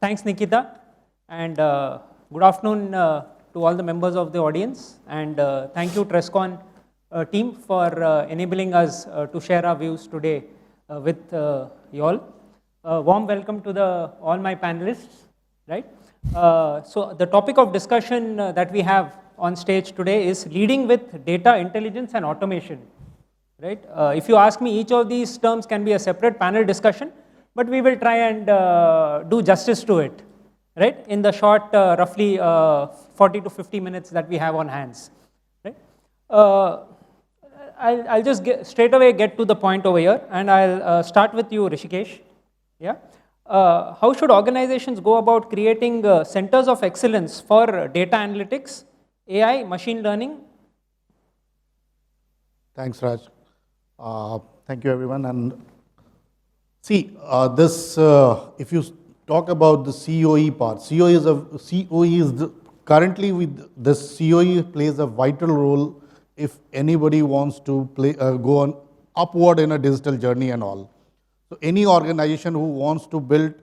Thanks, Nikita, and good afternoon to all the members of the audience, and thank you, Trescon team, for enabling us to share our views today with you all. Warm welcome to all my panelists, right? So the topic of discussion that we have on stage today is leading with data intelligence and automation, right? If you ask me, each of these terms can be a separate panel discussion, but we will try and do justice to it, right? In the short, roughly 40 to 50 minutes that we have on hands, right? I'll just straight away get to the point over here, and I'll start with you, Rishikesh. Yeah. How should organizations go about creating centers of excellence for data analytics, AI, machine learning? Thanks, Raj. Thank you, everyone. And see, if you talk about the COE part, currently with this COE plays a vital role if anybody wants to go on upward in a digital journey and all. So any organization who wants to build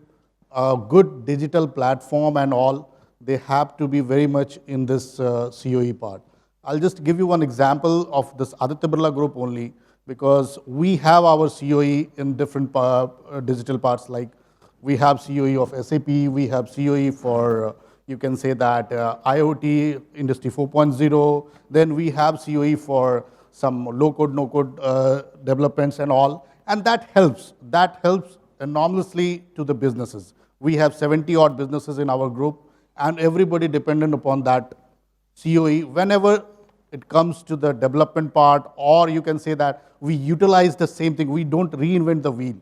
a good digital platform and all, they have to be very much in this COE part. I'll just give you one example of this Aditya Birla Group only, because we have our COE in different digital parts, like we have COE of SAP, we have COE for, you can say that IoT, Industry 4.0, then we have COE for some low-code, no-code developments and all, and that helps enormously to the businesses. We have 70-odd businesses in our group, and everybody dependent upon that COE. Whenever it comes to the development part, or you can say that we utilize the same thing, we don't reinvent the wheel.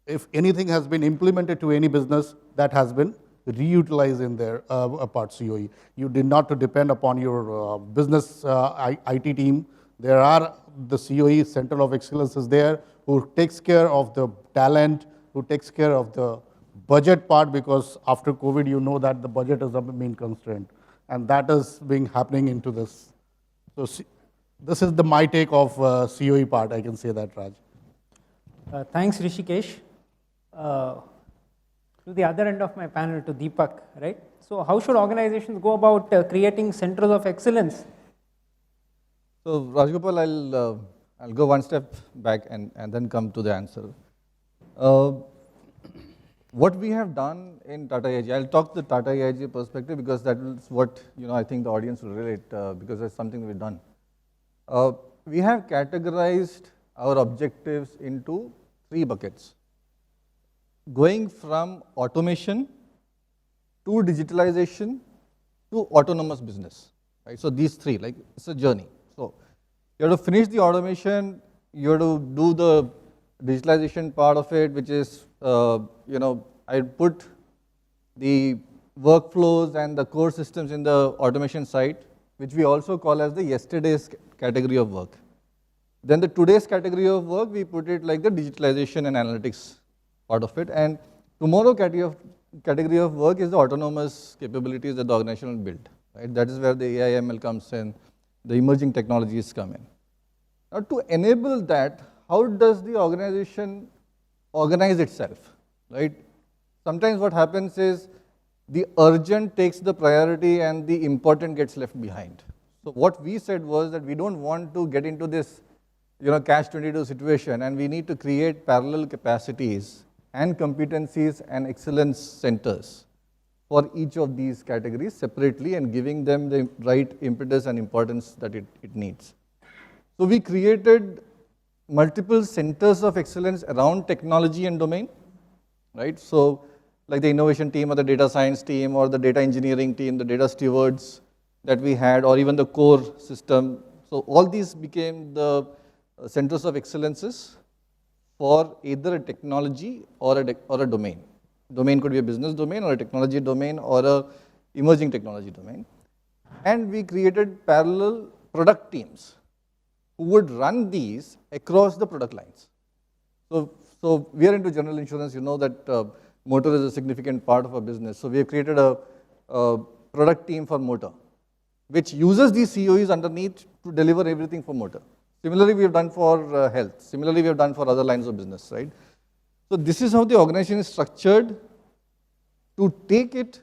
If anything has been implemented to any business, that has been reutilized in their part COE. You did not to depend upon your business IT team. There are the COE, Center of Excellence is there, who takes care of the talent, who takes care of the budget part, because after COVID, you know that the budget is the main constraint. And that is being happening into this. So this is my take of COE part, I can say that, Raj. Thanks, Rishikesh. To the other end of my panel, to Deepak, right? So how should organizations go about creating centers of excellence? So Rajgopal, I'll go one step back and then come to the answer. What we have done in Tata AIG, I'll talk the Tata AIG perspective, because that is what I think the audience will relate, because that's something we've done. We have categorized our objectives into 3 buckets. Going from automation to digitalization to autonomous business, right? So these 3, like it's a journey. So you have to finish the automation, you have to do the digitalization part of it, which is, I put the workflows and the core systems in the automation side, which we also call as the yesterday's category of work. Then the today's category of work, we put it like the digitalization and analytics part of it. And tomorrow category of work is the autonomous capabilities that the organization will build, right? That is where the AI ML comes in, the emerging technologies come in. Now to enable that, how does the organization organize itself, right? Sometimes what happens is the urgent takes the priority and the important gets left behind. So what we said was that we don't want to get into this catch-22 situation, and we need to create parallel capacities and competencies and excellence centers for each of these categories separately, and giving them the right impetus and importance that it needs. So we created multiple centers of excellence around technology and domain, right? So like the innovation team or the data science team or the data engineering team, the data stewards that we had, or even the core system. So all these became the centers of excellences for either a technology or a domain. Domain could be a business domain or a technology domain or a emerging technology domain. And we created parallel product teams who would run these across the product lines. So we are into general insurance, you know that motor is a significant part of our business. So we have created a product team for motor, which uses these COEs underneath to deliver everything for motor. Similarly, we have done for health. Similarly, we have done for other lines of business, right? So this is how the organization is structured to take it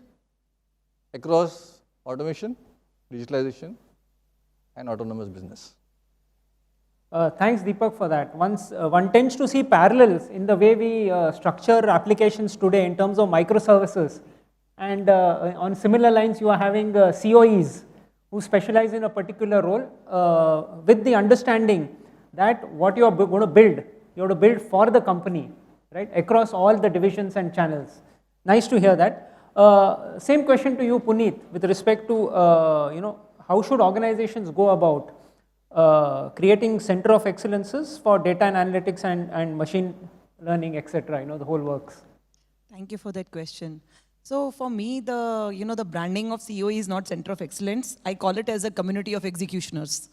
across automation, digitalization, and autonomous business. Thanks, Deepak, for that. One tends to see parallels in the way we structure applications today in terms of microservices. And on similar lines, you are having COEs who specialize in a particular role with the understanding that what you are going to build, you have to build for the company, right, across all the divisions and channels. Nice to hear that. Same question to you, Puneet, with respect to how should organizations go about creating center of excellences for data and analytics and machine learning, etc. The whole works. Thank you for that question. So for me, the branding of COE is not center of excellence. I call it as a community of executioners.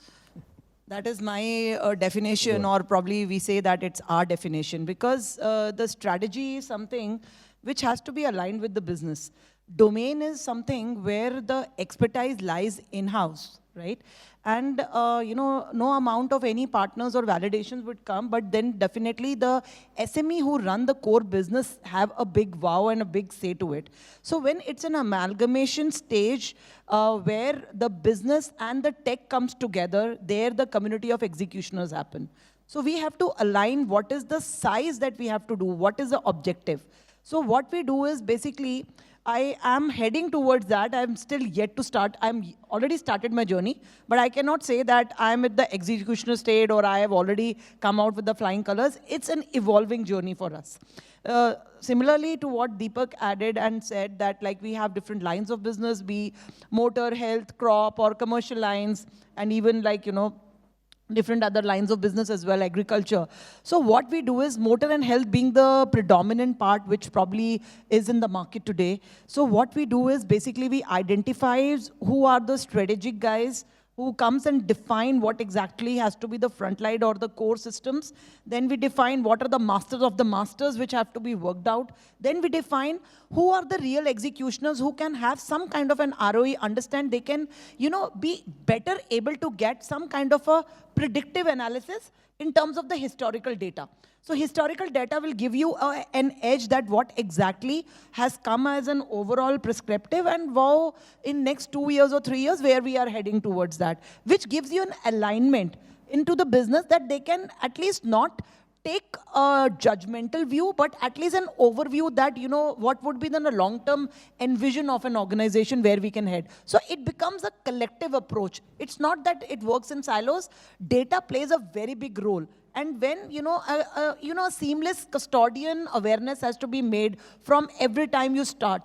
That is my definition, or probably we say that it's our definition, because the strategy is something which has to be aligned with the business. Domain is something where the expertise lies in-house, right? And no amount of any partners or validations would come, but then definitely the SME who run the core business have a big wow and a big say to it. So when it's an amalgamation stage where the business and the tech comes together, there the community of executioners happen. So we have to align what is the size that we have to do, what is the objective. So what we do is basically, I am heading towards that. I'm still yet to start. I'm already started my journey, but I cannot say that I'm at the executioner state or I have already come out with the flying colors. It's an evolving journey for us. Similarly to what Deepak added and said, that like we have different lines of business, be motor, health, crop, or commercial lines, and even like, different other lines of business as well, agriculture. So what we do is motor and health being the predominant part, which probably is in the market today. So what we do is basically we identify who are the strategic guys who comes and define what exactly has to be the front line or the core systems. Then we define what are the masters of the masters which have to be worked out. Then we define who are the real executioners who can have some kind of an ROE, understand they can, be better able to get some kind of a predictive analysis in terms of the historical data. So historical data will give you an edge that what exactly has come as an overall prescriptive, and wow, in next 2 years or 3 years, where we are heading towards that, which gives you an alignment into the business that they can at least not take a judgmental view, but at least an overview that, what would be then a long-term envision of an organization where we can head. So it becomes a collective approach. It's not that it works in silos. Data plays a very big role. And when, a seamless custodian awareness has to be made from every time you start.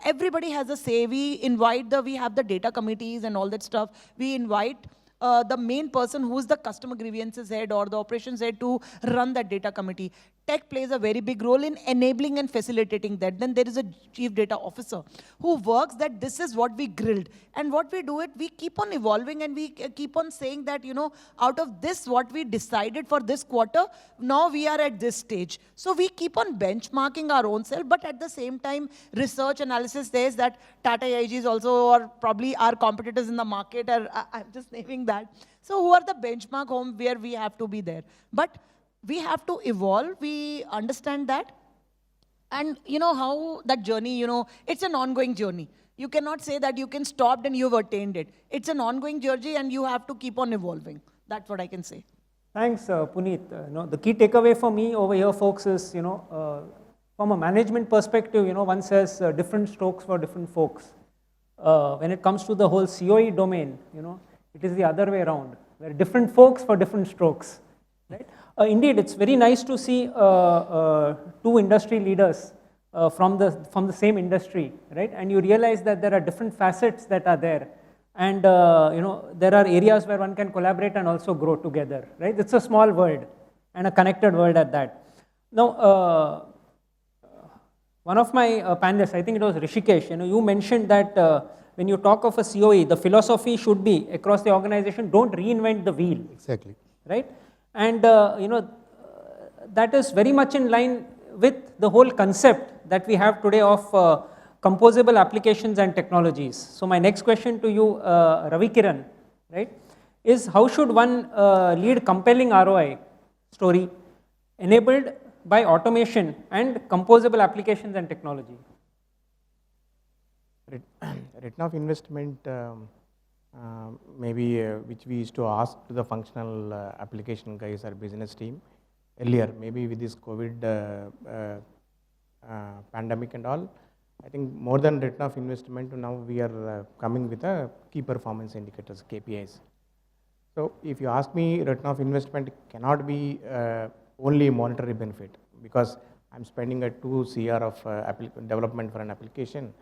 Everybody has a say. We have the data committees and all that stuff. We invite the main person who's the customer grievances head or the operations head to run that data committee. Tech plays a very big role in enabling and facilitating that. Then there is a chief data officer who works that this is what we grilled. And what we do we keep on evolving, and we keep on saying that, out of this, what we decided for this quarter, now we are at this stage. So we keep on benchmarking our own self, but at the same time, research analysis says that Tata AIG is also, or probably our competitors in the market, I'm just naming that. So who are the benchmark home where we have to be there? But we have to evolve, we understand that. And how that journey, it's an ongoing journey. You cannot say that you can stop and you've attained it. It's an ongoing journey and you have to keep on evolving. That's what I can say. Thanks, Puneet. The key takeaway for me over here, folks, is, from a management perspective, one says different strokes for different folks. When it comes to the whole COE domain, it is the other way around, where different folks for different strokes, right? Indeed, it's very nice to see two industry leaders from the same industry, right? And you realize that there are different facets that are there, and there are areas where one can collaborate and also grow together, right? It's a small world and a connected world at that. Now, one of my panelists, I think it was Rishikesh, you mentioned that when you talk of a COE, the philosophy should be across the organization, don't reinvent the wheel. Exactly. Right? And that is very much in line with the whole concept that we have today of composable applications and technologies. So my next question to you, Ravi Kiran, right, is how should one lead compelling ROI story enabled by automation and composable applications and technology? Return of investment, maybe which we used to ask to the functional application guys or business team earlier, maybe with this COVID pandemic and all. I think more than return of investment, now we are coming with a key performance indicators, KPIs. So if you ask me, return of investment cannot be only monetary benefit, because I'm spending a 2 CR of development for an application,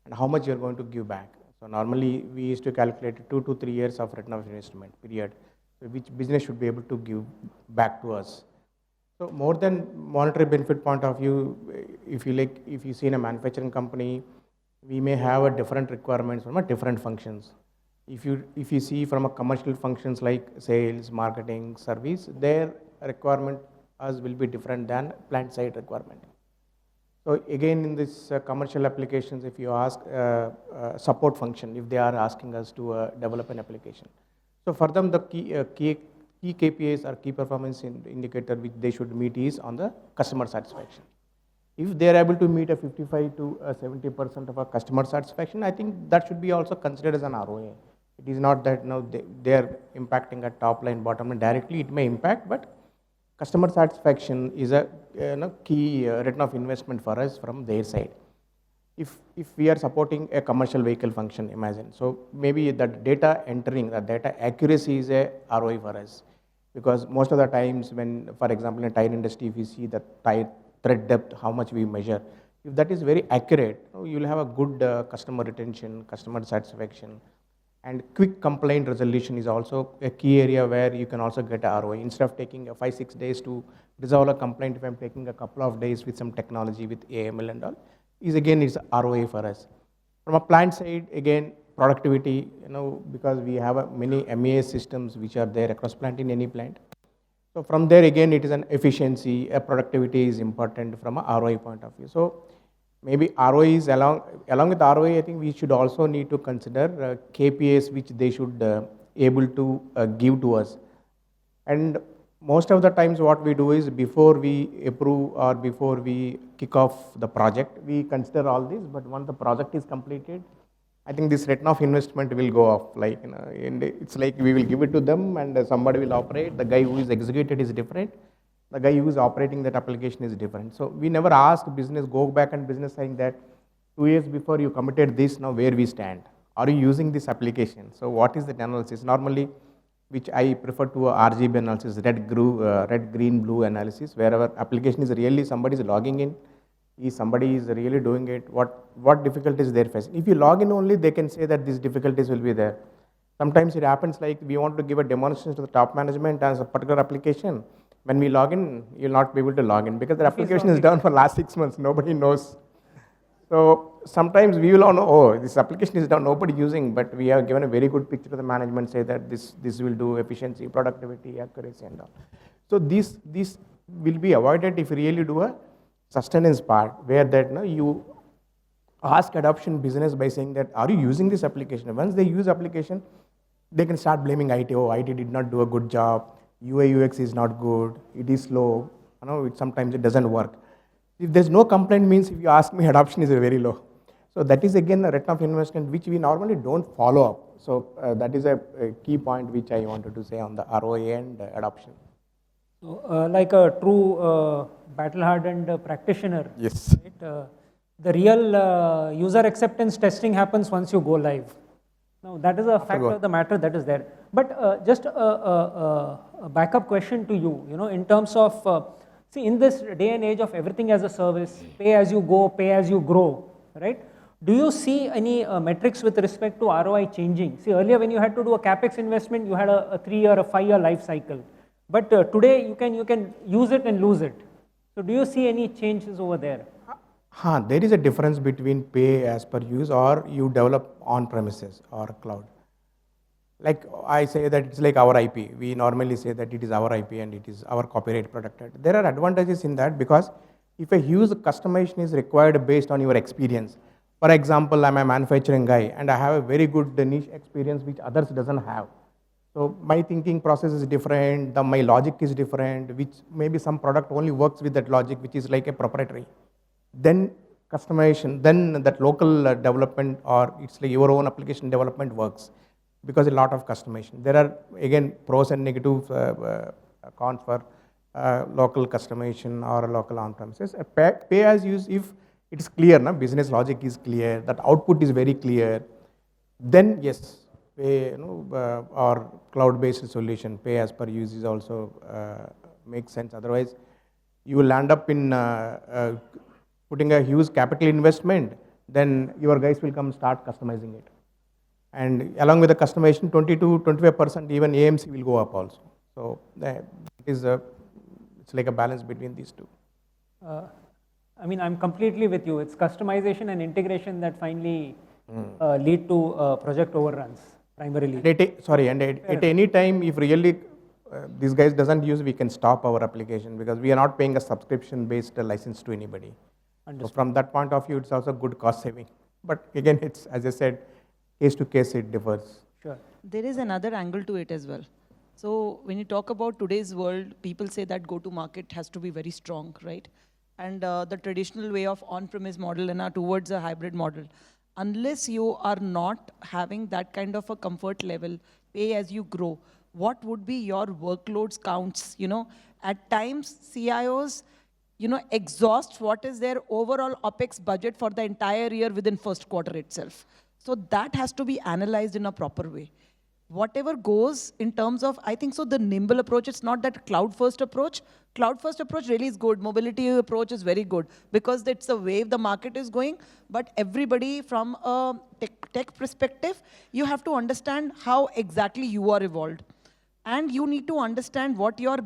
and how much you're going to give back. So normally we used to calculate 2 to 3 years of return of investment period, so which business should be able to give back to us. So more than monetary benefit point of view, if you see in a manufacturing company, we may have a different requirements from a different functions. If you see from a commercial functions like sales, marketing, service, their requirement us will be different than plant side requirement. So again, in this commercial applications, if you ask support function, if they are asking us to develop an application, so for them the key KPIs or key performance indicator which they should meet is on the customer satisfaction. If they are able to meet a 55 to 70% of our customer satisfaction, I think that should be also considered as an ROA. It is not that now they are impacting a top line, bottom line directly. It may impact, but customer satisfaction is a key return of investment for us from their side. If we are supporting a commercial vehicle function, imagine, so maybe that data entering, the data accuracy is a ROI for us, because most of the times when, for example, in tire industry, if you see the tire thread depth, how much we measure, if that is very accurate, you will have a good customer retention, customer satisfaction, and quick complaint resolution is also a key area where you can also get a ROI. Instead of taking 5-6 days to resolve a complaint, if I'm taking a couple of days with some technology with AML and all, is ROA for us. From a plant side, again, productivity, because we have many MES systems which are there across plant in any plant. So from there, again, it is an efficiency, a productivity is important from a ROI point of view. So maybe ROI is along with ROI, I think we should also need to consider KPIs which they should able to give to us. And most of the times what we do is before we approve or before we kick off the project, we consider all this, but once the project is completed, I think this return of investment will go off. And it's like we will give it to them and somebody will operate. The guy who is executed is different. The guy who is operating that application is different. So we never ask business, go back and business saying that 2 years before you committed this, now where we stand. Are you using this application? So what is the analysis? Normally, which I prefer to a RGB analysis, red, green, blue analysis, wherever application is really somebody is logging in, somebody is really doing it, what difficulties they're facing. If you log in only, they can say that these difficulties will be there. Sometimes it happens like we want to give a demonstration to the top management as a particular application. When we log in, you'll not be able to log in because the application is down for last 6 months, nobody knows. So sometimes we will all know, oh, this application is down, nobody using, but we have given a very good picture to the management, say that this will do efficiency, productivity, accuracy and all. So this will be avoided if you really do a sustenance part, where that you ask adoption business by saying that, are you using this application? Once they use application, they can start blaming IT. Oh, IT did not do a good job. UI UX is not good. It is slow. Sometimes it doesn't work. If there's no complaint, means if you ask me, adoption is very low. So that is again a return of investment which we normally don't follow up. So that is a key point which I wanted to say on the ROI and adoption. So, like a true battle-hardened practitioner, yes, right, the real user acceptance testing happens once you go live. Now, that is a fact of the matter that is there. But just a backup question to you, in terms of, see, in this day and age of everything as a service, pay as you go, pay as you grow, right? Do you see any metrics with respect to ROI changing? See, earlier when you had to do a capex investment, you had a 3-year, a 5-year life cycle. But today you can use it and lose it. So do you see any changes over there? There is a difference between pay as per use or you develop on premises or cloud. Like I say that it's like our IP. We normally say that it is our IP and it is our copyright protected. There are advantages in that because if a huge customization is required based on your experience. For example, I'm a manufacturing guy and I have a very good niche experience which others doesn't have. So my thinking process is different, my logic is different, which maybe some product only works with that logic, which is like a proprietary. Then customization, then that local development or it's like your own application development works because a lot of customization. There are again pros and negative cons for local customization or local on-premises. Pay as use, if it's clear, na, business logic is clear, that output is very clear, then yes, pay, or cloud-based solution, pay as per use is also makes sense. Otherwise, you will end up in putting a huge capital investment, then your guys will come start customizing it. And along with the customization, 20 to 25% even AMC will go up also. So it is it's like a balance between these two. I mean, I'm completely with you. It's customization and integration that finally lead to project overruns, primarily. At any time, if really these guys doesn't use, we can stop our application because we are not paying a subscription-based license to anybody. So from that point of view, it's also good cost saving. But again, it's, as I said, case to case, it differs. Sure. There is another angle to it as well. So when you talk about today's world, people say that go-to-market has to be very strong, right? And the traditional way of on-premise model and towards a hybrid model, unless you are not having that kind of a comfort level, pay as you grow, what would be your workloads counts? At times CIOs, exhaust what is their overall OpEx budget for the entire year within first quarter itself. So that has to be analyzed in a proper way. Whatever goes in terms of, I think so the nimble approach, it's not that cloud first approach. Cloud first approach really is good. Mobility approach is very good because it's the wave the market is going. But everybody from a tech perspective, you have to understand how exactly you are evolved. And you need to understand what your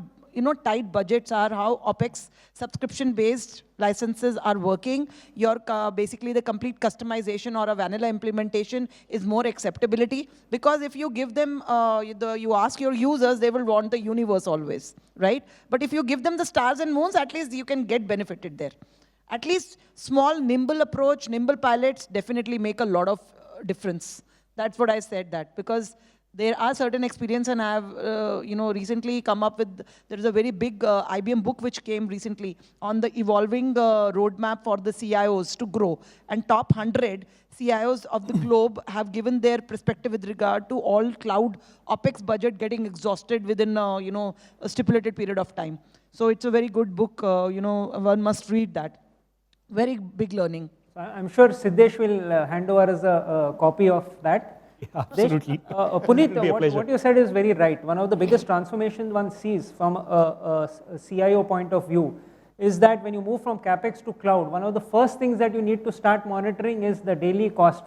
tight budgets are, how OpEx subscription-based licenses are working. Your basically the complete customization or a vanilla implementation is more acceptability. Because if you give them, you ask your users, they will want the universe always, right? But if you give them the stars and moons, at least you can get benefited there. At least small, nimble approach, nimble pilots definitely make a lot of difference. That's what I said that, because there are certain experience, and I have recently come up with, there is a very big IBM book which came recently on the evolving roadmap for the CIOs to grow. And top 100 CIOs of the globe have given their perspective with regard to all cloud OpEx budget getting exhausted within a stipulated period of time. So it's a very good book, one must read that. Very big learning. I'm sure Siddesh will hand over us a copy of that. Absolutely. Puneet, what you said is very right. One of the biggest transformations one sees from a CIO point of view is that when you move from CapEx to cloud, one of the first things that you need to start monitoring is the daily cost.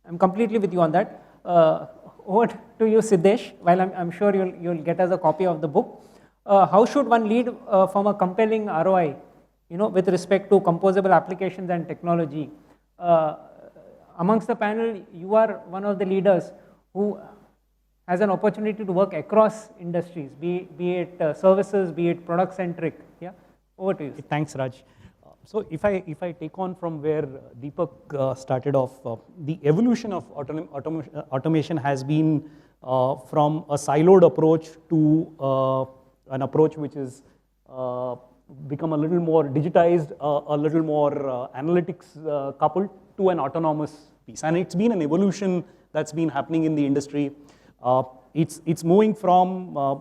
I'm completely with you on that. Over to you, Siddesh, while I'm sure you'll get us a copy of the book. How should one lead from a compelling ROI, with respect to composable applications and technology? Amongst the panel, you are one of the leaders who has an opportunity to work across industries, be it services, be it product-centric. Yeah, over to you. Thanks, Raj. So if I take on from where Deepak started off, the evolution of automation has been from a siloed approach to an approach which is become a little more digitized, a little more analytics coupled to an autonomous piece. And it's been an evolution that's been happening in the industry. It's moving from a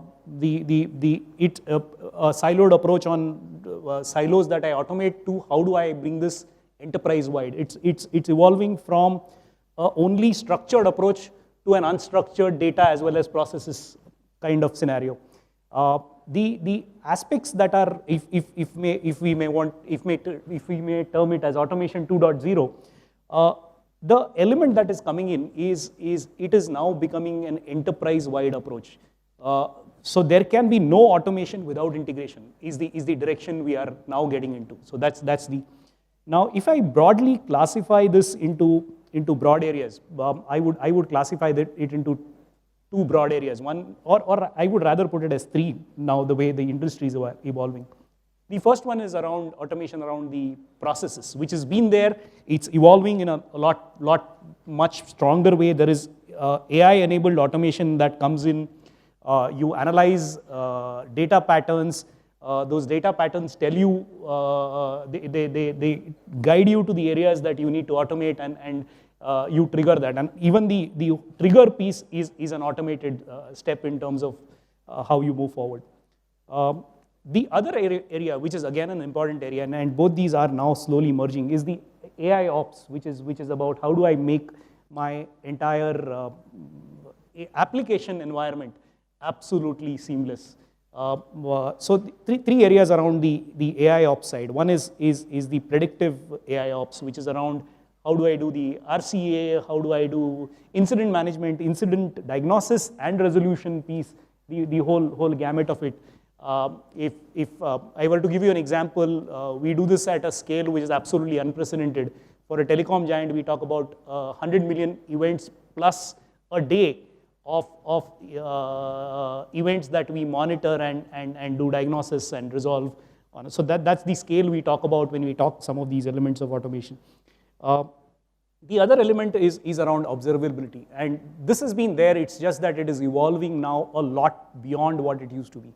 siloed approach on silos that I automate to how do I bring this enterprise-wide. It's evolving from only structured approach to an unstructured data as well as processes kind of scenario. The aspects that are, if we may term it as automation 2.0, the element that is coming in is it is now becoming an enterprise-wide approach. So there can be no automation without integration is the direction we are now getting into. So that's the. Now, if I broadly classify this into broad areas, I would classify it into two broad areas. One, or I would rather put it as three now, the way the industry is evolving. The first one is around automation around the processes, which has been there. It's evolving in a much stronger way. There is AI-enabled automation that comes in. You analyze data patterns, Those data patterns tell you, they guide you to the areas that you need to automate, and you trigger that. And even the trigger piece is an automated step in terms of how you move forward. The other area, which is again an important area, and both these are now slowly merging, is the AI ops, which is about how do I make my entire application environment absolutely seamless. So three areas around the AI ops side. One is the predictive AI ops, which is around how do I do the RCA, how do I do incident management, incident diagnosis and resolution piece, the whole gamut of it. If I were to give you an example, we do this at a scale which is absolutely unprecedented. For a telecom giant, we talk about 100 million events plus a day of events that we monitor and do diagnosis and resolve on. So that's the scale we talk about when we talk some of these elements of automation. The other element is around observability, and this has been there, it's just that it is evolving now a lot beyond what it used to be.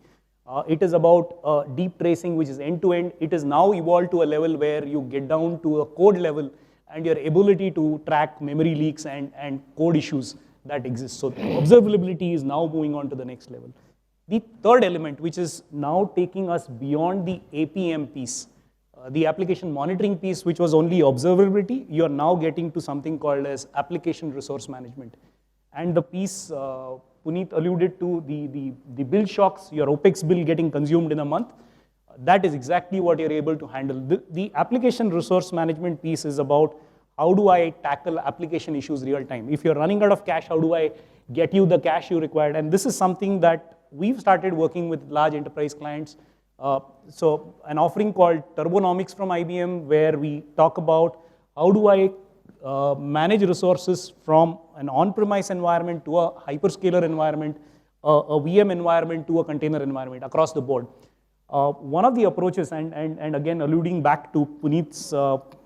It is about deep tracing, which is end-to-end. It is now evolved to a level where you get down to a code level and your ability to track memory leaks and code issues that exist. So observability is now moving on to the next level. The third element, which is now taking us beyond the APM piece, the application monitoring piece, which was only observability, you are now getting to something called as application resource management. And the piece Puneet alluded to, the bill shocks, your OPEX bill getting consumed in a month, that is exactly what you're able to handle. The application resource management piece is about how do I tackle application issues real time. If you're running out of cache, how do I get you the cache you required? And this is something that we've started working with large enterprise clients. So an offering called Turbonomics from IBM, where we talk about how do I manage resources from an on-premise environment to a hyperscaler environment, a VM environment to a container environment across the board. One of the approaches, and again alluding back to Puneet's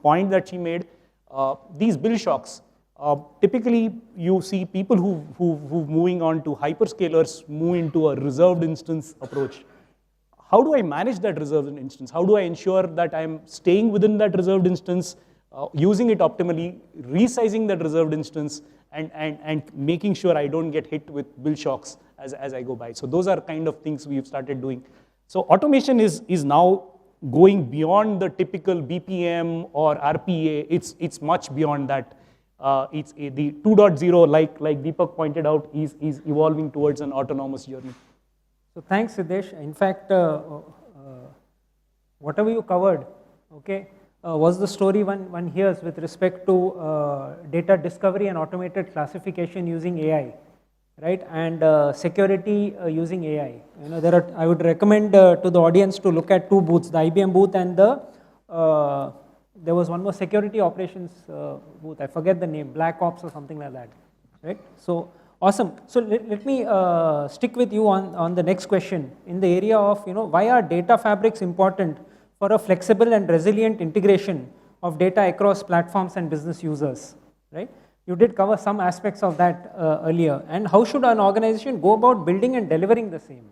point that she made, these bill shocks, typically you see people who moving on to hyperscalers move into a reserved instance approach. How do I manage that reserved instance? How do I ensure that I'm staying within that reserved instance, using it optimally, resizing that reserved instance, and making sure I don't get hit with bill shocks as I go by? So those are kind of things we've started doing. So automation is now going beyond the typical BPM or RPA. It's much beyond that. It's the 2.0, like Deepak pointed out, is evolving towards an autonomous journey. So thanks, Siddesh. In fact, whatever you covered, okay, was the story one hears with respect to data discovery and automated classification using AI, right? And security using AI. You know, I would recommend to the audience to look at two booths: the IBM booth and there was one more security operations booth. I forget the name, Black Ops or something like that, right? So. Awesome. So let me stick with you on the next question in the area of, you know, why are data fabrics important for a flexible and resilient integration of data across platforms and business users, right? You did cover some aspects of that earlier. And how should an organization go about building and delivering the same?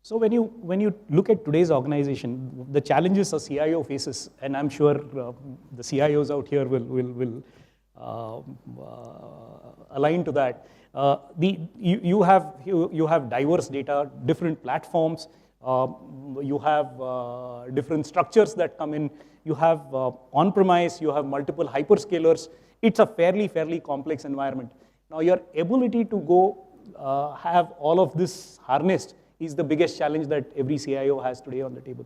So when you look at today's organization, the challenges a CIO faces, and I'm sure the CIOs out here will align to that. You have diverse data, different platforms, you have different structures that come in, you have on-premise, you have multiple hyperscalers. It's a fairly complex environment. Now your ability to go have all of this harnessed is the biggest challenge that every CIO has today on the table.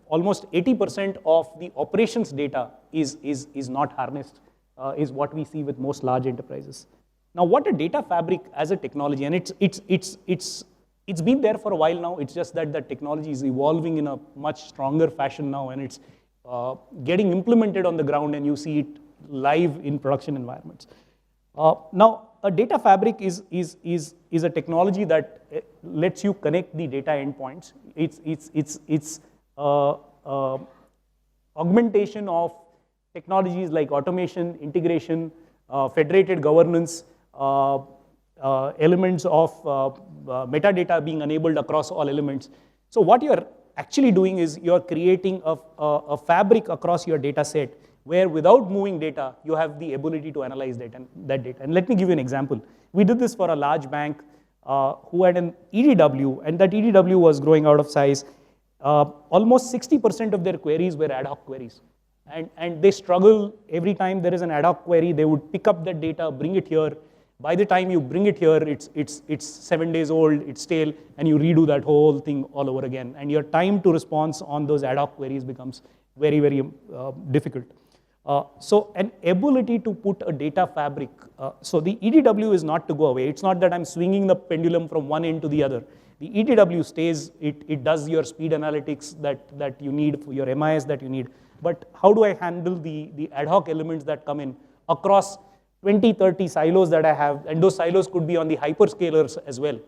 Almost 80% of the operations data is not harnessed. Is what we see with most large enterprises. Now, what a data fabric as a technology, and it's been there for a while now. It's just that the technology is evolving in a much stronger fashion now, and it's getting implemented on the ground, and you see it live in production environments. Now, a data fabric is a technology that lets you connect the data endpoints. It's augmentation of technologies like automation, integration, federated governance, elements of metadata being enabled across all elements. So what you're actually doing is you're creating a fabric across your data set where without moving data, you have the ability to analyze that data. And let me give you an example. We did this for a large bank who had an EDW, and that EDW was growing out of size. Almost 60% of their queries were ad hoc queries. And they struggle every time there is an ad hoc query, they would pick up that data, bring it here. By the time you bring it here, it's 7 days old, it's stale, and you redo that whole thing all over again. And your time to response on those ad hoc queries becomes very, very difficult. So an ability to put a data fabric, so the EDW is not to go away. It's not that I'm swinging the pendulum from one end to the other. The EDW stays, it does your speed analytics that you need, for your MIS that you need. But how do I handle the ad hoc elements that come in across 20, 30 silos that I have, and those silos could be on the hyperscalers as well.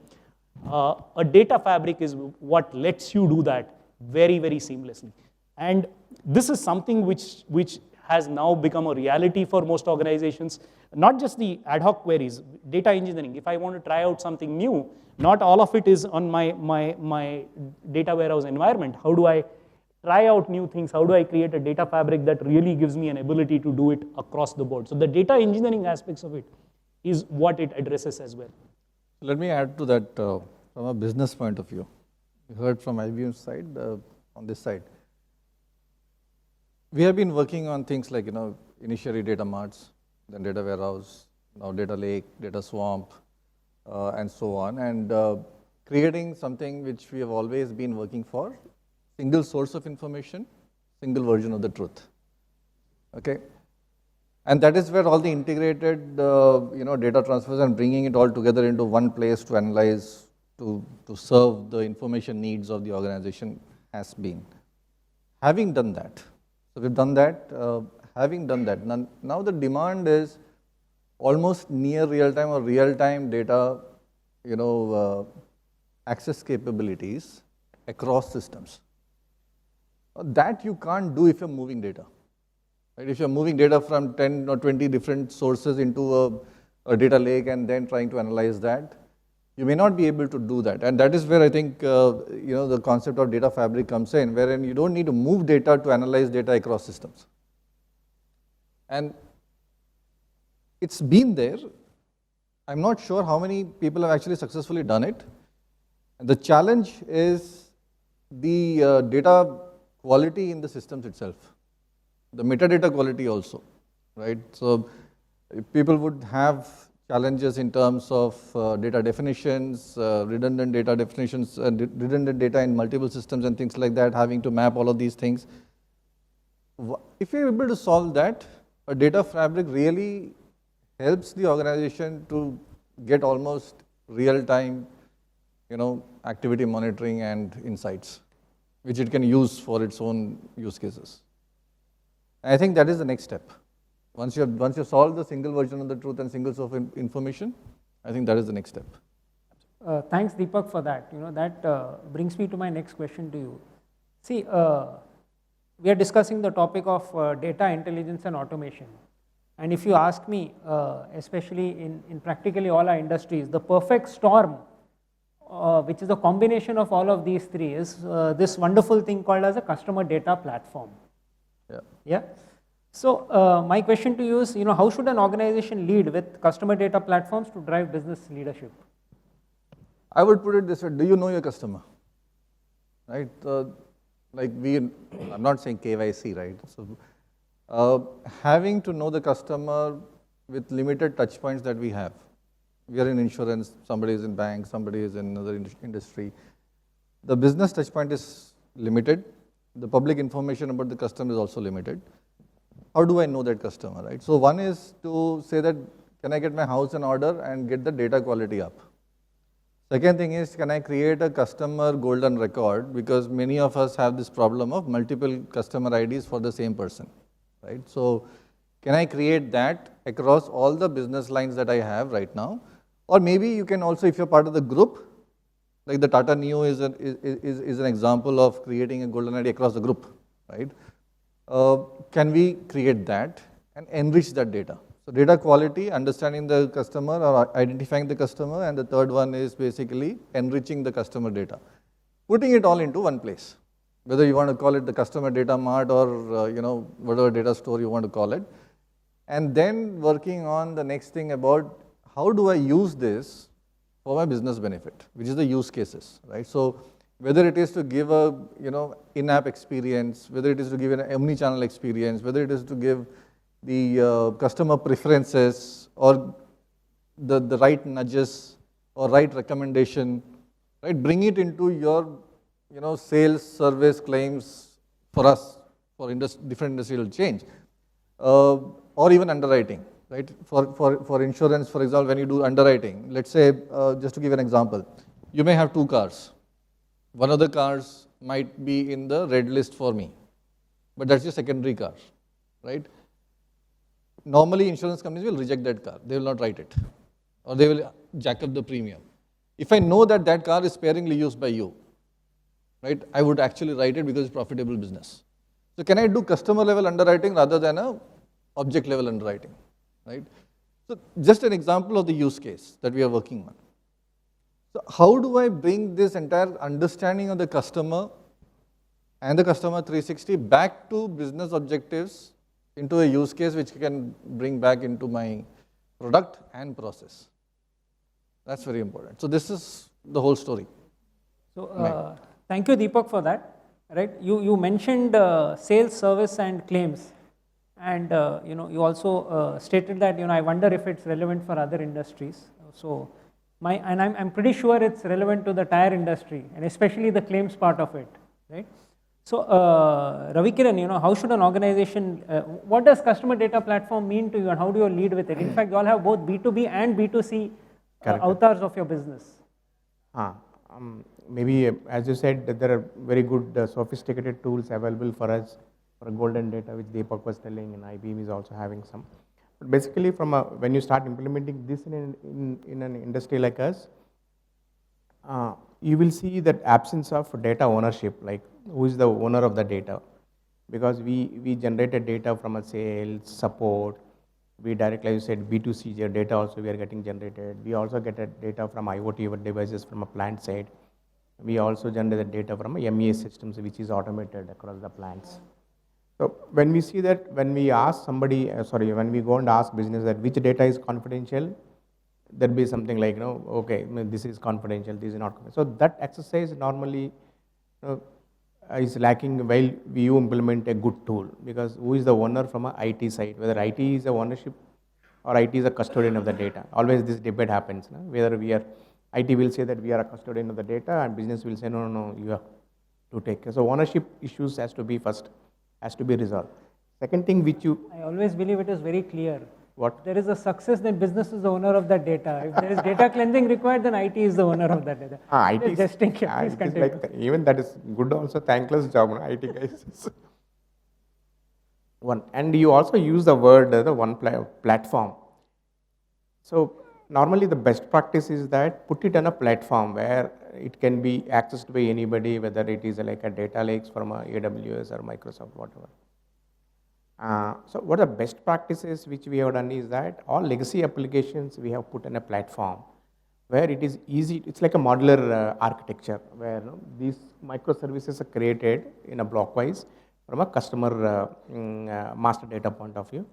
A data fabric is what lets you do that very, very seamlessly. And this is something which has now become a reality for most organizations. Not just the ad hoc queries, data engineering. If I want to try out something new, not all of it is on my data warehouse environment. How do I try out new things? How do I create a data fabric that really gives me an ability to do it across the board? So the data engineering aspects of it is what it addresses as well. Let me add to that from a business point of view. You heard from IBM's side, on this side. We have been working on things like, initially data marts, then data warehouse, now data lake, data swamp, and so on, and creating something which we have always been working for, single source of information, single version of the truth, okay? And that is where all the integrated, data transfers and bringing it all together into one place to analyze, to serve the information needs of the organization has been. Having done that, so we've done that, having done that, now the demand is almost near real-time or real-time data, access capabilities across systems. That you can't do if you're moving data. Right? If you're moving data from 10 or 20 different sources into a data lake and then trying to analyze that, you may not be able to do that. And that is where I think the concept of data fabric comes in, wherein you don't need to move data to analyze data across systems. And it's been there. I'm not sure how many people have actually successfully done it. And the challenge is the data quality in the systems itself, the metadata quality also, right? So people would have challenges in terms of data definitions, redundant data definitions, redundant data in multiple systems and things like that, having to map all of these things. If you're able to solve that, a data fabric really helps the organization to get almost real-time, activity monitoring and insights, which it can use for its own use cases. And I think that is the next step. Once you solve the single version of the truth and single source of information, I think that is the next step. Thanks, Deepak, for that. That brings me to my next question to you. See, we are discussing the topic of data intelligence and automation. And if you ask me, especially in practically all our industries, the perfect storm, which is a combination of all of these three, is this wonderful thing called as a customer data platform. Yeah. Yeah. So my question to you is, how should an organization lead with customer data platforms to drive business leadership? I would put it this way: do you know your customer? Right? I'm not saying KYC, right? So having to know the customer with limited touch points that we have. We are in insurance, somebody is in bank, somebody is in another industry. The business touch point is limited. The public information about the customer is also limited. How do I know that customer, right? So one is to say that, can I get my house in order and get the data quality up? Second thing is, can I create a customer golden record? Because many of us have this problem of multiple customer IDs for the same person, right? So can I create that across all the business lines that I have right now? Or maybe you can also, if you're part of the group, like the Tata Neo is an example of creating a golden ID across the group, right? Can we create that and enrich that data? So data quality, understanding the customer or identifying the customer, and the third one is basically enriching the customer data. Putting it all into one place, whether you want to call it the customer data mart or whatever data store you want to call it, and then working on the next thing about how do I use this for my business benefit, which is the use cases, right? So whether it is to give a in-app experience, whether it is to give an omni-channel experience, whether it is to give the customer preferences or the right nudges or right recommendation, right? Bring it into your sales, service, claims for us, for different industrial change, or even underwriting, right? For insurance, for example, when you do underwriting, let's say, just to give an example, you may have 2 cars. One of the cars might be in the red list for me, but that's your secondary car, right? Normally, insurance companies will reject that car. They will not write it, or they will jack up the premium. If I know that that car is sparingly used by you, right, I would actually write it because it's profitable business. So can I do customer level underwriting rather than a object level underwriting, right? So just an example of the use case that we are working on. So how do I bring this entire understanding of the customer and the customer 360 back to business objectives into a use case which can bring back into my product and process? That's very important. So this is the whole story. So thank you, Deepak, for that. Right? You mentioned sales, service, and claims, and you also stated that I wonder if it's relevant for other industries. So I'm pretty sure it's relevant to the tire industry, and especially the claims part of it, right? So Ravi Kiran, how should an organization, what does customer data platform mean to you, and how do you lead with it? In fact, you all have both B2B and B2C avatars of your business. Maybe, as you said, that there are very good sophisticated tools available for us for golden data, which Deepak was telling, and IBM is also having some. But basically, when you start implementing this in an industry like us, you will see that absence of data ownership, like who is the owner of the data, because we generated data from a sales, support, we directly, as you said, B2C data also we are getting generated. We also get data from IoT devices from a plant side. We also generate data from MES systems, which is automated across the plants. So when we see that, when we ask somebody, when we go and ask business that which data is confidential, there'll be something like, okay, this is confidential, this is not confidential. So that exercise normally is lacking while you implement a good tool, because who is the owner from a IT side, whether IT is the ownership or IT is a custodian of the data. Always this debate happens, whether IT will say that we are a custodian of the data, and business will say, no, you have to take care. So ownership issues has to be resolved. Second thing I always believe it is very clear. What? If there is a success, then business is the owner of that data. If there is data cleansing required, then IT is the owner of that data. IT Just think, please continue. like even that is good, also thankless job, IT guys. One, and you also use the word the one platform. So normally the best practice is that put it on a platform where it can be accessed by anybody, whether it is like a data lakes from a AWS or Microsoft, whatever. So what the best practices which we have done is that all legacy applications we have put in a platform where it is easy. It's like a modular architecture where these microservices are created in a blockwise from a customer master data point of view.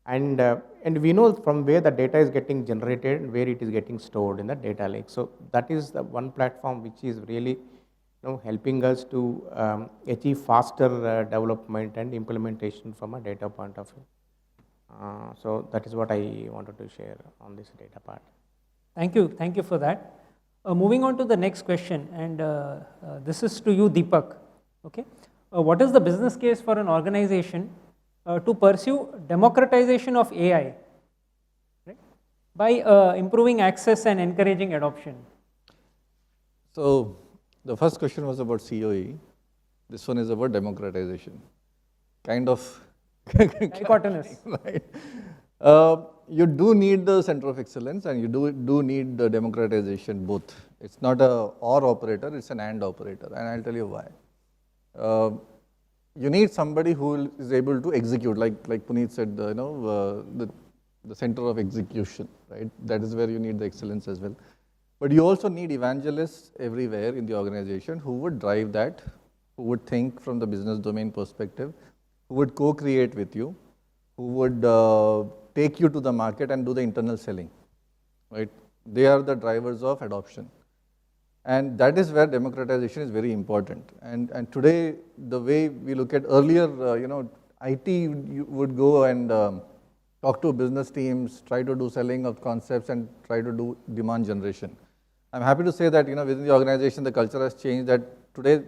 And we know from where the data is getting generated, where it is getting stored in the data lake. So that is the one platform which is really helping us to achieve faster development and implementation from a data point of view. So that is what I wanted to share on this data part. Thank you for that. Moving on to the next question, and this is to you, Deepak. Okay, what is the business case for an organization to pursue democratization of AI, right, by improving access and encouraging adoption? So the first question was about COE. This one is about democratization. Kind of Dichotomous. right. You do need the center of excellence, and you do need the democratization both. It's not a or operator, it's an and operator, and I'll tell you why. You need somebody who is able to execute, like Puneet said, the the center of execution, right? That is where you need the excellence as well. But you also need evangelists everywhere in the organization who would drive that, who would think from the business domain perspective, who would co-create with you, who would take you to the market and do the internal selling, right? They are the drivers of adoption. And that is where democratization is very important. And today, the way we look at earlier, IT would go and talk to business teams, try to do selling of concepts and try to do demand generation. I'm happy to say that, within the organization, the culture has changed that today,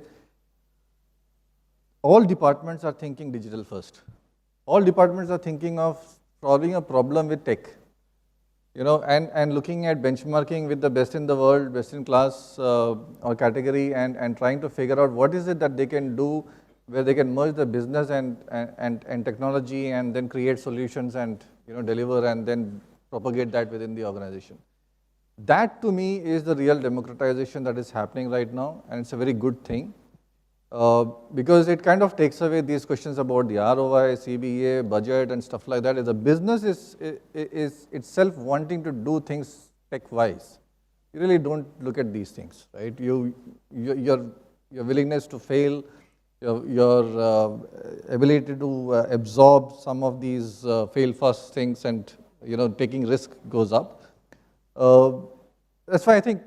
all departments are thinking digital first. All departments are thinking of solving a problem with tech, and looking at benchmarking with the best in the world, best in class or category, and trying to figure out what is it that they can do where they can merge the business and technology and then create solutions and deliver and then propagate that within the organization. That to me is the real democratization that is happening right now, and it's a very good thing. Because it kind of takes away these questions about the ROI, CBA, budget and stuff like that. If the business is itself wanting to do things tech-wise, you really don't look at these things, right? Your willingness to fail, your ability to absorb some of these fail-fast things and taking risk goes up. That's why I think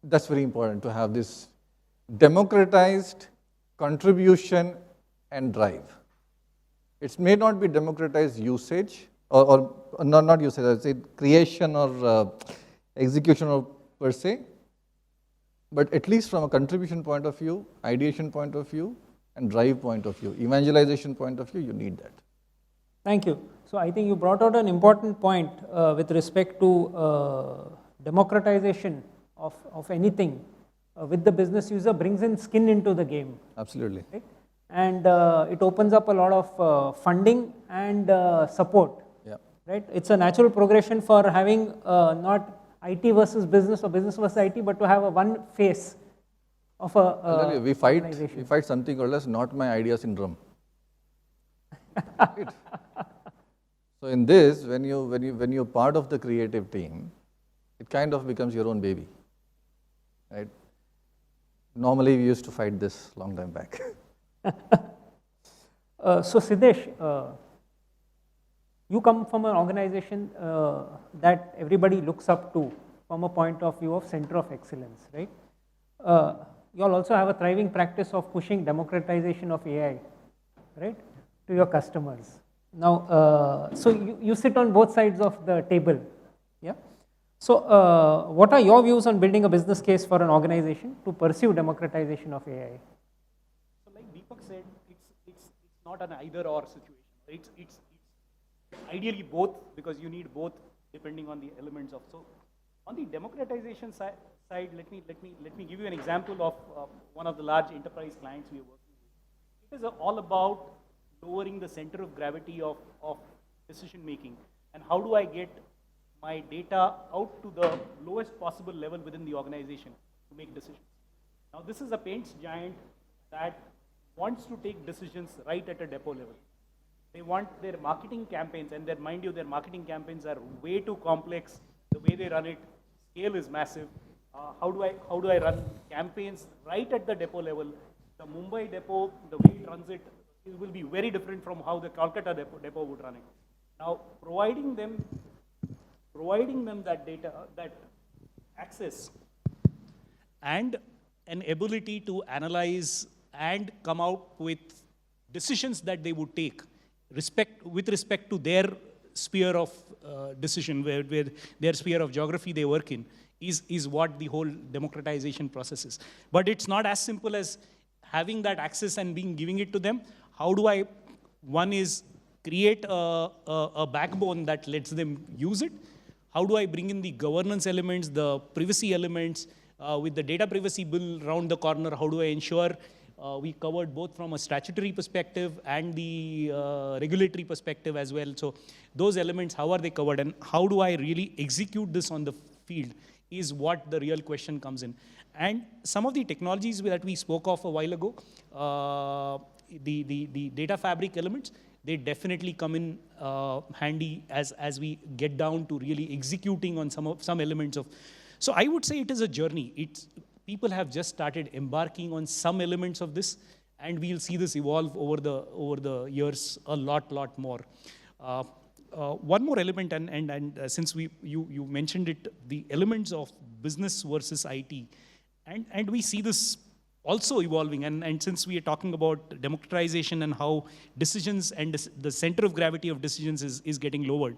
that's very important to have this democratized contribution and drive. It may not be democratized usage or not usage, I say creation or execution or per se, but at least from a contribution point of view, ideation point of view, and drive point of view, evangelization point of view, you need that. Thank you. So I think you brought out an important point with respect to democratization of anything with the business user brings in skin into the game. Absolutely. Right? And it opens up a lot of funding and support. Yeah. Right? It's a natural progression for having not IT versus business or business versus IT, but to have a one face of a we fight something called as not my idea syndrome. Right? So in this, when you're part of the creative team, it kind of becomes your own baby, right? Normally, we used to fight this long time back. So Siddesh, you come from an organization that everybody looks up to from a point of view of center of excellence, right? You all also have a thriving practice of pushing democratization of AI, right, to your customers. Now, so you sit on both sides of the table, yeah? So, what are your views on building a business case for an organization to pursue democratization of AI? So, like Deepak said, it's not an either-or situation. It's ideally both, because you need both depending on the elements of. So, on the democratization side, let me give you an example of one of the large enterprise clients we are working with. It is all about lowering the center of gravity of decision making, and how do I get my data out to the lowest possible level within the organization to make decisions. Now, this is a paints giant that wants to take decisions right at a depot level. They want their marketing campaigns, and mind you, their marketing campaigns are way too complex. The way they run it, scale is massive. How do I run campaigns right at the depot level? The Mumbai depot, the way it runs it will be very different from how the Calcutta depot would run it. Now, providing them that data, that access, and an ability to analyze and come out with decisions that they would take with respect to their sphere of decision, where their sphere of geography they work in, is what the whole democratization process is. But it's not as simple as having that access and giving it to them. How do I, one is create a backbone that lets them use it? How do I bring in the governance elements, the privacy elements, with the data privacy bill around the corner? How do I ensure we covered both from a statutory perspective and the regulatory perspective as well? So those elements, how are they covered, and how do I really execute this on the field is what the real question comes in. And some of the technologies that we spoke of a while ago, the data fabric elements, they definitely come in handy as we get down to really executing on some elements of. So I would say it is a journey. People have just started embarking on some elements of this, and we'll see this evolve over the years a lot more. One more element, and since you mentioned it, the elements of business versus IT, and we see this also evolving, and since we are talking about democratization and how decisions and the center of gravity of decisions is getting lowered,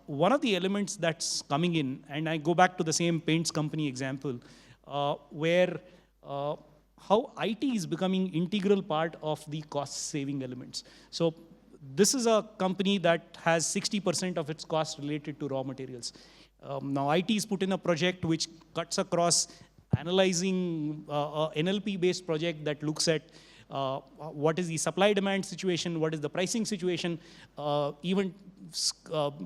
one of the elements that's coming in, and I go back to the same paints company example, where how IT is becoming integral part of the cost saving elements. So this is a company that has 60% of its cost related to raw materials. Now IT is put in a project which cuts across analyzing NLP-based project that looks at what is the supply-demand situation, what is the pricing situation, even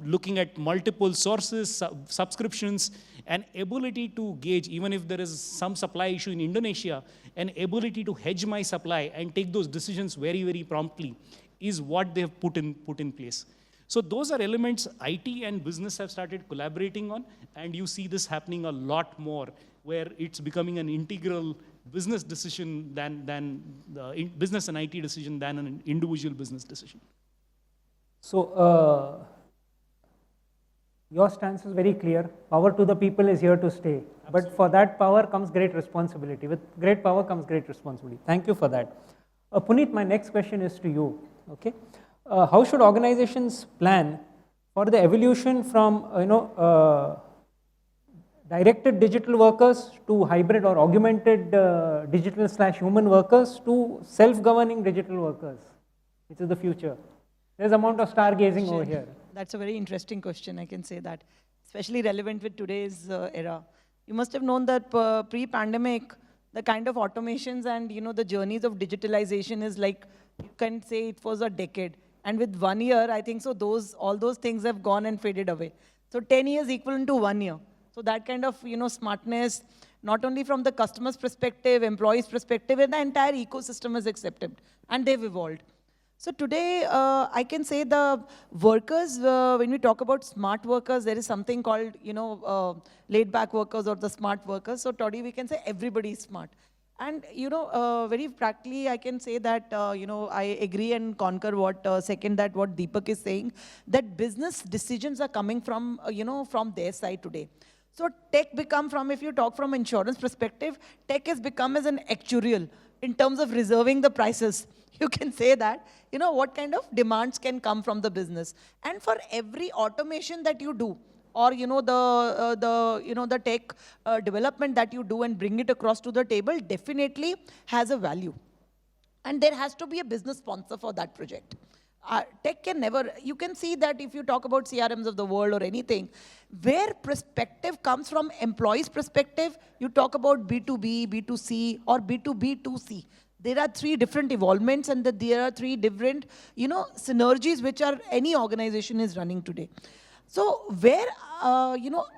looking at multiple sources, subscriptions, and ability to gauge, even if there is some supply issue in Indonesia, an ability to hedge my supply and take those decisions very promptly is what they have put in place. So those are elements IT and business have started collaborating on, and you see this happening a lot more, where it's becoming an integral business decision than business and IT decision than an individual business decision. So your stance is very clear. Power to the people is here to stay. Absolutely. But for that power comes great responsibility. With great power comes great responsibility. Thank you for that. Puneet, my next question is to you. Okay, how should organizations plan for the evolution from directed digital workers to hybrid or augmented digital/human workers to self-governing digital workers, which is the future? There's amount of stargazing over here. That's a very interesting question, I can say that, especially relevant with today's era. You must have known that pre-pandemic, the kind of automations and the journeys of digitalization is like, you can say it was a decade. And with 1 year, I think so all those things have gone and faded away. So 10 years equivalent to 1 year. So that kind of smartness, not only from the customer's perspective, employee's perspective, and the entire ecosystem is accepted, and they've evolved. So today, I can say the workers, when we talk about smart workers, there is something called, laid-back workers or the smart workers. So today we can say everybody is smart. And, very practically, I can say that, I agree and concur second that what Deepak is saying, that business decisions are coming from, from their side today. So tech become from, if you talk from insurance perspective, tech has become as an actuarial in terms of reserving the prices. You can say that, what kind of demands can come from the business. And for every automation that you do, or the tech development that you do and bring it across to the table definitely has a value. And there has to be a business sponsor for that project. Tech can never, you can see that if you talk about CRMs of the world or anything, where perspective comes from employees' perspective, you talk about B2B, B2C, or B2B2C. There are 3 different evolvements, and there are 3 different, synergies which are any organization is running today. So where,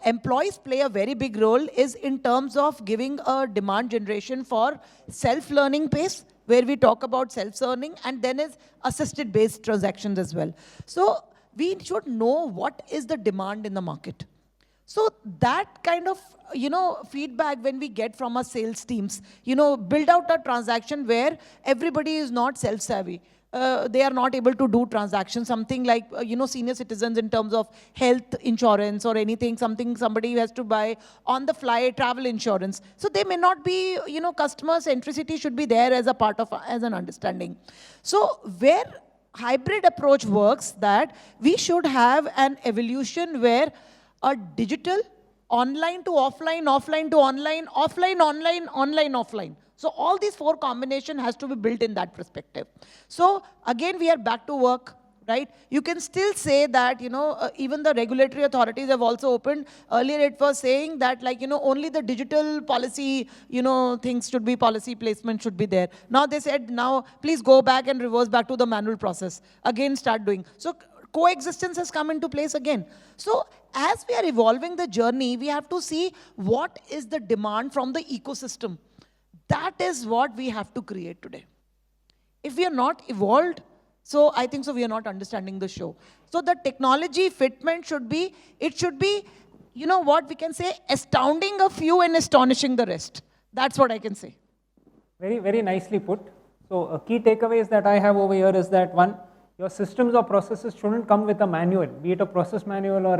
employees play a very big role is in terms of giving a demand generation for self-learning pace, where we talk about self-learning, and then is assisted-based transactions as well. So we should know what is the demand in the market. So that kind of, feedback when we get from our sales teams, build out a transaction where everybody is not self-savvy. They are not able to do transactions, something like, senior citizens in terms of health insurance or anything, somebody has to buy on the fly travel insurance. So they may not be, customer centricity should be there as a part of, as an understanding. So where hybrid approach works, that we should have an evolution where a digital, online to offline, offline to online, offline, online, online, offline. So all these 4 combination has to be built in that perspective. So again, we are back to work, right? You can still say that, even the regulatory authorities have also opened. Earlier it was saying that only the digital policy, things should be, policy placement should be there. Now they said, now please go back and reverse back to the manual process. Again, start doing. So coexistence has come into place again. So as we are evolving the journey, we have to see what is the demand from the ecosystem. That is what we have to create today. If we are not evolved, So I think so we are not understanding the show. So the technology fitment should be, it should be, you know what we can say, astounding a few and astonishing the rest. That's what I can say. Very, very nicely put. So key takeaways that I have over here is that one, your systems or processes shouldn't come with a manual, be it a process manual or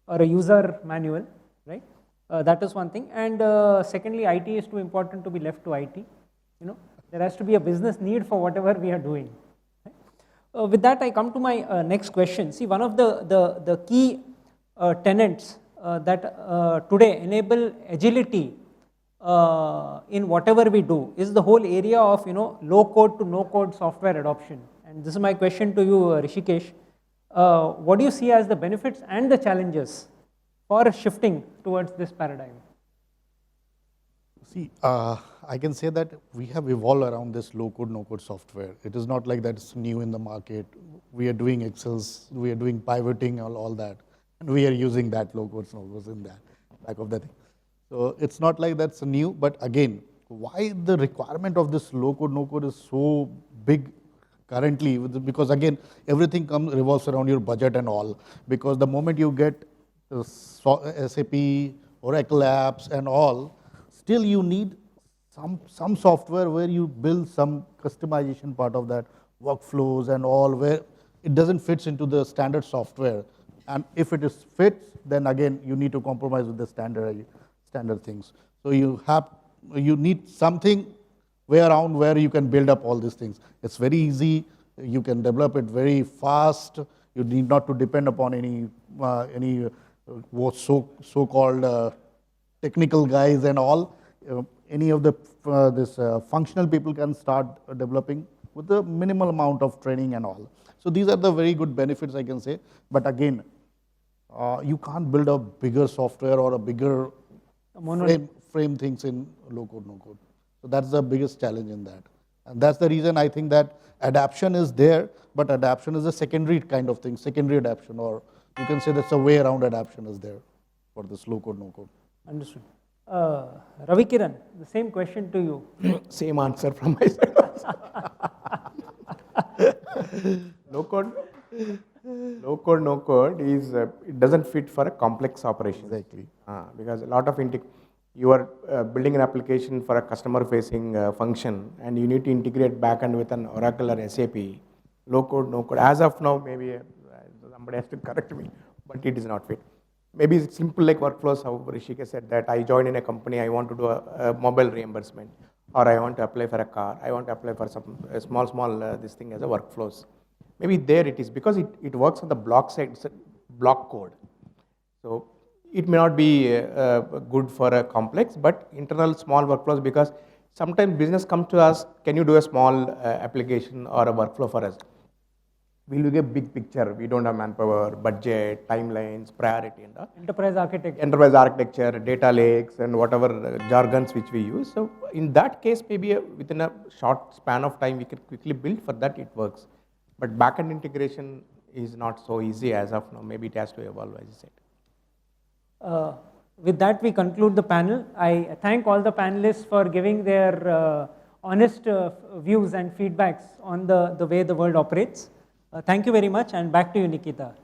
a user manual, right? That is one thing. And secondly, IT is too important to be left to IT. You know, there has to be a business need for whatever we are doing. Right? With that, I come to my next question. See, one of the key tenets that today enable agility in whatever we do is the whole area of, you know, low code to no code software adoption. And this is my question to you, Rishikesh. What do you see as the benefits and the challenges for shifting towards this paradigm? See, I can say that we have evolved around this low-code, no-code software. It is not like that it's new in the market. We are doing Excels, we are doing pivoting, all that, and we are using that low-code, no-code in that back of the thing. So it's not like that's new, but again, why the requirement of this low-code, no-code is so big currently? Because again, everything revolves around your budget and all. Because the moment you get SAP, Oracle apps and all, still you need some software where you build some customization part of that, workflows and all, where it doesn't fit into the standard software. And if it is fits, then again, you need to compromise with the standard things. So you need something way around where you can build up all these things. It's very easy. You can develop it very fast. You need not to depend upon any so-called technical guys and all. Any of the functional people can start developing with a minimal amount of training and all. So these are the very good benefits I can say. But again, you can't build a bigger software or a bigger frame things in low code, no code. So that's the biggest challenge in that. And that's the reason I think that adaptation is there, but adaptation is a secondary kind of thing, secondary adaptation, or you can say that's a way around adaptation is there for this low code, no code. Understood. Ravi Kiran, the same question to you. Same answer from my side. No code, no code is, it doesn't fit for a complex operation. Exactly. Because a lot of you are building an application for a customer facing function and you need to integrate backend with an Oracle or SAP. Low code, no code. As of now, maybe somebody has to correct me, but it is not fit. Maybe it's simple like workflows, how Rishikesh said that I joined in a company, I want to do a mobile reimbursement, or I want to apply for a car, I want to apply for some small this thing as a workflows. Maybe there it is, because it works on the block side, it's a block code. So it may not be good for a complex, but internal small workflows, because sometimes business comes to us, can you do a small application or a workflow for us? We'll look at a big picture. We don't have manpower, budget, timelines, priority, and Enterprise architecture. enterprise architecture, data lakes, and whatever jargons which we use. So in that case, maybe within a short span of time, we can quickly build. For that, it works. But backend integration is not so easy as of now. Maybe it has to evolve, as you said. With that, we conclude the panel. I thank all the panelists for giving their honest views and feedbacks on the way the world operates. Thank you very much, and back to you, Nikita.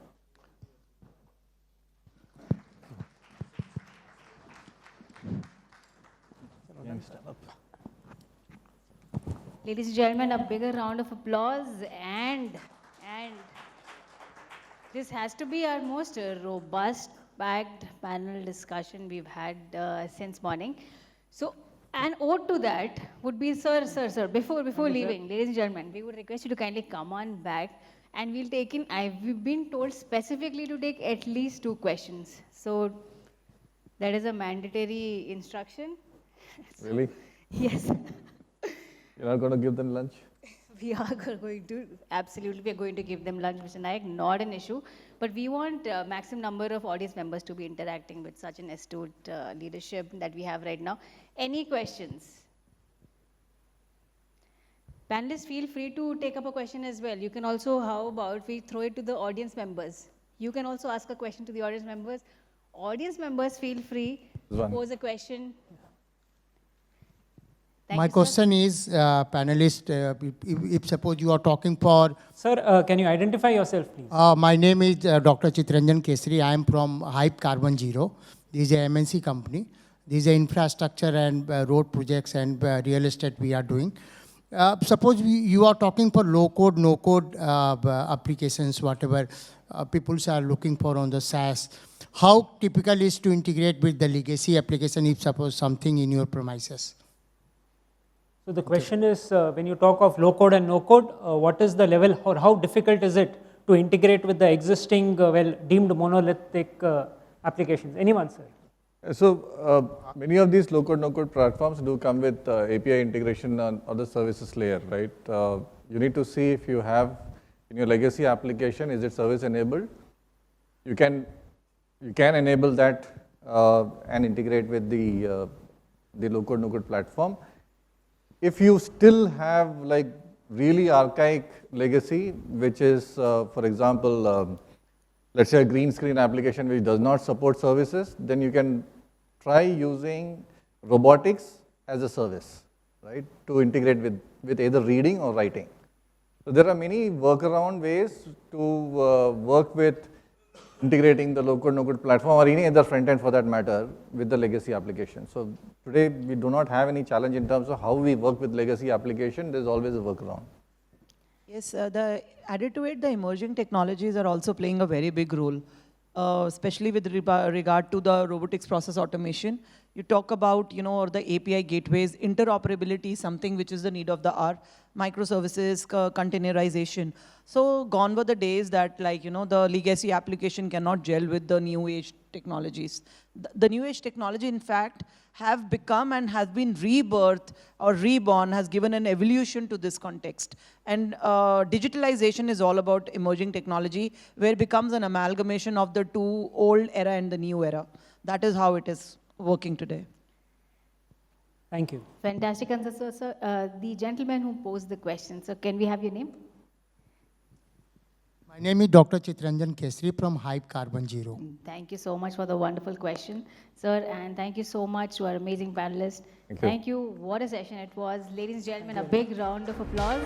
Ladies and gentlemen, a bigger round of applause, and this has to be our most robust, packed panel discussion we've had since morning. So, an ode to that would be, sir, before leaving, ladies and gentlemen, we would request you to kindly come on back, and we'll take in, we've been told specifically to take at least 2 questions. So, that is a mandatory instruction. Really? Yes. You're not going to give them lunch? We are going to, absolutely, we are going to give them lunch, Mr. Nayak, not an issue. But we want maximum number of audience members to be interacting with such an astute leadership that we have right now. Any questions? Panelists, feel free to take up a question as well. You can also, how about we throw it to the audience members? You can also ask a question to the audience members. Audience members, feel free to pose a question. Thank My you, sir. question is, panelist, if suppose you are talking for, Sir, can you identify yourself, please? my name is Dr. Chitranjan Kesri. I am from Hype Carbon Zero. This is a MNC company. This is a infrastructure and road projects and real estate we are doing. Suppose you are talking for low code, no code applications, whatever people are looking for on the SaaS. How typical is to integrate with the legacy application if suppose something in your premises? So the question is, when you talk of low code and no code, what is the level or how difficult is it to integrate with the existing, well, deemed monolithic applications? Anyone, sir? So many of these low-code, no-code platforms do come with API integration on other services layer, right? You need to see if you have in your legacy application, is it service enabled? You can enable that and integrate with the low-code, no-code platform. If you still have like really archaic legacy, which is, for example, let's say a green screen application which does not support services, then you can try using robotics as a service, right, to integrate with either reading or writing. So there are many workaround ways to work with integrating the low-code, no-code platform or any other front end for that matter with the legacy application. So today we do not have any challenge in terms of how we work with legacy application. There's always a workaround. Yes, added to it, the emerging technologies are also playing a very big role, especially with regard to the robotics process automation. You talk about, or the API gateways, interoperability, something which is the need of the hour, microservices, containerization. So gone were the days that the legacy application cannot gel with the new age technologies. The new age technology, in fact, have become and has been rebirthed or reborn, has given an evolution to this context. And digitalization is all about emerging technology, where it becomes an amalgamation of the two old era and the new era. That is how it is working today. Thank you. Fantastic answer, sir. Sir, the gentleman who posed the question, so can we have your name? My name is Dr. Chitranjan Kesri from Hype Carbon Zero. Thank you so much for the wonderful question, sir, and thank you so much to our amazing panelists. Thank you. What a session it was. Ladies and gentlemen, a big round of applause.